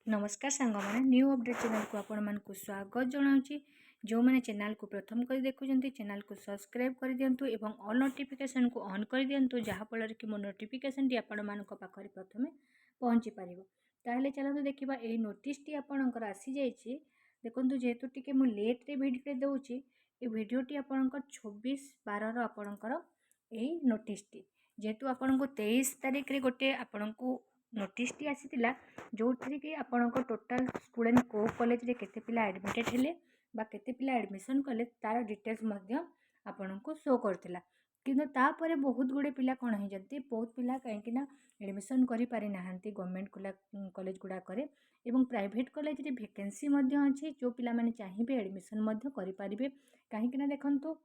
नमस्कार सांग मैंने न्यू अपडेट चैनल को आपण मानक स्वागत जनाऊँगी। जो मैंने चैनल को प्रथम कर देखुं चैनल को सब्सक्राइब कर दिंतु एवं ऑल नोटिफिकेशन को ऑन कर दिंतु जहाँफल कि मो नोटिफिकेशन टी आपण मान पाखे प्रथम पहुँची पार। ताहले चलते देखा ये नोटिस टी आपणकर आसी जाइए। देखो जेहेतु टी मुझे लेट्रे भिडियो दूसरी ये भिडियोटी आपणकर 26/12 आपणकर यही नोटिस टी जेहेतु आपन को 23 तारिख रे गोटे आपण को नोटिस टी आसीला जो थी कि आपणक टोटाल स्टूडेंट को कॉलेज रे केते पिला एडमिटेड हेले बा केते पिला एडमिशन कले तार डिटेल्स मध्य आपन को शो करथिला। किंतु तापरे बहुत गुड़े पिला कौन हो जाती बहुत पिला कहीं एडमिशन करि पारि नाहंती गवर्नमेंट कॉलेज गुड़ा करे एवं प्राइवेट कॉलेज रे वैकेंसी मध्य अछि जो पिला माने चाहिए एडमिशन मध्य करि पारिबे। कहीं देखंतु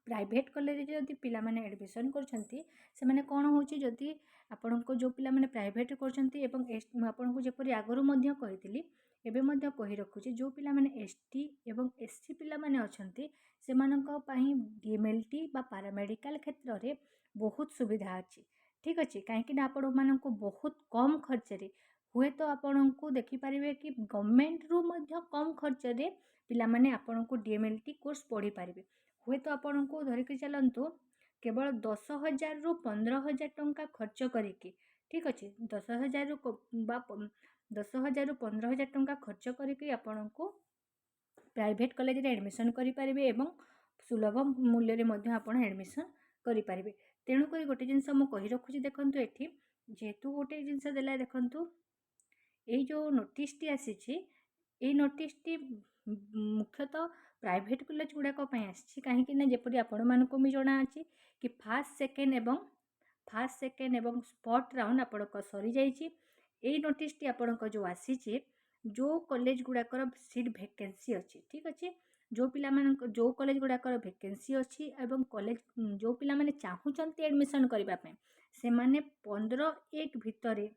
प्राइवेट कॉलेज जदि पिला माने एडमिशन करछंती से माने कोन होची जदि आपण को जो पिला माने प्राइवेट करछंती एवं आपण को जेपरि आगरु मध्य कहितली एबे मध्य कहि रखुची जो पिला माने एसटी एवं एससी पिला माने अछंती सेमानक पई डीएमएलटी बा पैरामेडिकल क्षेत्र रे बहुत सुविधा अछि। ठीक अछि काहेकि ना आपण मानक बहुत कम खर्च रे हुए तो आपण को देखि परिबे कि गवर्नमेंट रु मध्य कम खर्च रे पिला माने आपण को डीएमएलटी कोर्स पढ़ी पारिबे। हुए तो आपण को धरिक चलतु केवल 10,000 रु 15,000 टंका खर्च करिकी। ठीक अच्छे 10,000 रु 15,000 टंका खर्च करिकी आपण को प्राइवेट कॉलेज रे एडमिशन करि पारिबे एवं सुलभ मूल्य रे मध्य आपण एडमिशन करि पारिबे। तेणु करी गोटे जिनस मु कहि रखुची देखंतु एठी जेहेतु गोटे जिनस देला देखंतु एई जो नोटिस टी आसीची एई नोटिस टी मुख्यतः प्राइवेट कॉलेज गुड़ाक आसी कहीं जपरी आपण मानक भी जना अच्छी कि फास्ट सेकेंड एवं स्पॉट राउंड आपण सरी जाइए नोटिस टी आपण जो आसी जो कॉलेज गुड़ाकर सीट वैकेंसी अच्छी। ठीक अच्छे जो पिला जो कॉलेज गुड़ाकर वैकेंसी अच्छी एवं कॉलेज जो पिला माने चाहूचंती एडमिशन करबा पे से माने 15/1 भितर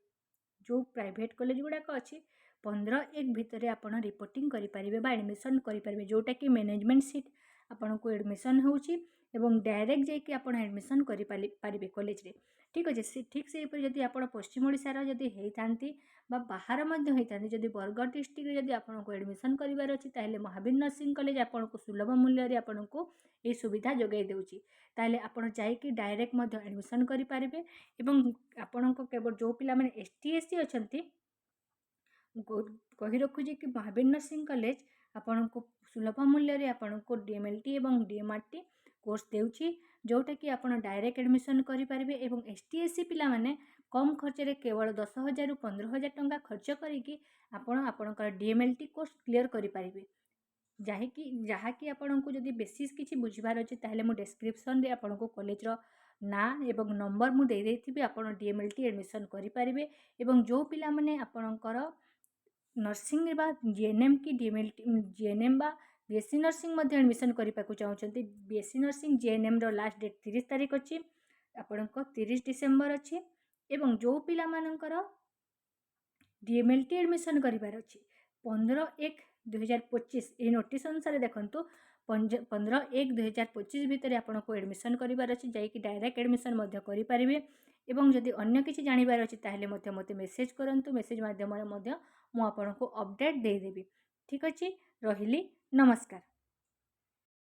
जो प्राइवेट कॉलेज गुड़ाक अच्छी 15/1 भितर आपण रिपोर्टिंग करें बा एडमिशन करें जोटा कि मैनेजमेंट सीट आपण को एडमिशन होची एवं डायरेक्ट जाकि आपण एडमिशन करें कॉलेज रे। ठीक अच्छे ठीक से जदि आपण पश्चिम ओडिशार जदि होती बाहर होती जदि बरगढ़ डिस्ट्रिक्ट रे जदि आपण को एडमिशन करिवार अछि ताहेले महावीर नर्सिंग कॉलेज आपण को सुलभ मूल्य रे आपण को ये सुविधा जोगाई देउची। ताहेले आपण जाइकि डायरेक्ट मध्य एडमिशन करि पारिबे एवं आपण को केवल जो पिला माने एसटी एससी अछंती कहि रखुची कि महावीर नर्सिंग कॉलेज आपण को सुलभ मूल्य रे आपण को डीएमएलटी एवं डीएमआरटी कोर्स देउची जोटा कि आपण डायरेक्ट एडमिशन करि पारिबे एवं एसटी एससी पिला माने कम खर्च रे केवल 10,000 रु 15,000 टंका खर्च करिकी आपण डीएमएलटी कोर्स क्लियर करि पारिबे। जहाँकि आपण को जदि बेसिस किछि बुझिबार अछि ताहेले मो डिस्क्रिप्शन रे आपण को कॉलेज रो ना एवं नंबर मु दे देथिबे आपण डीएमएलटी एडमिशन करि पारिबे एवं जो पिला माने आपणकर नर्सिंग बा जीएनएम की डीएमएलटी जीएनएम बा बीएससी नर्सिंग मध्य एडमिशन करने को चाहते बीएससी नर्सिंग जीएनएम रो लास्ट डेट 30 तारिख अच्छी आपण 30 डिसेम्बर अच्छी एवं जो पिला मानकर डीएमएलटी एडमिशन करिवार अच्छी 15/1/2025 ये नोटिस अनुसार देखंतु 15/1/2025 भितर आपण को एडमिशन करिवार अच्छी जाइकि डायरेक्ट एडमिशन मध्य करि पारिबे एवं जदि अन्य किछि जानिबार अछि ताहेले मते मेसेज करंतु मेसेज माध्यम रे मध्य मु आपण को अपडेट दे देबी। ठीक अछि रहिली नमस्कार।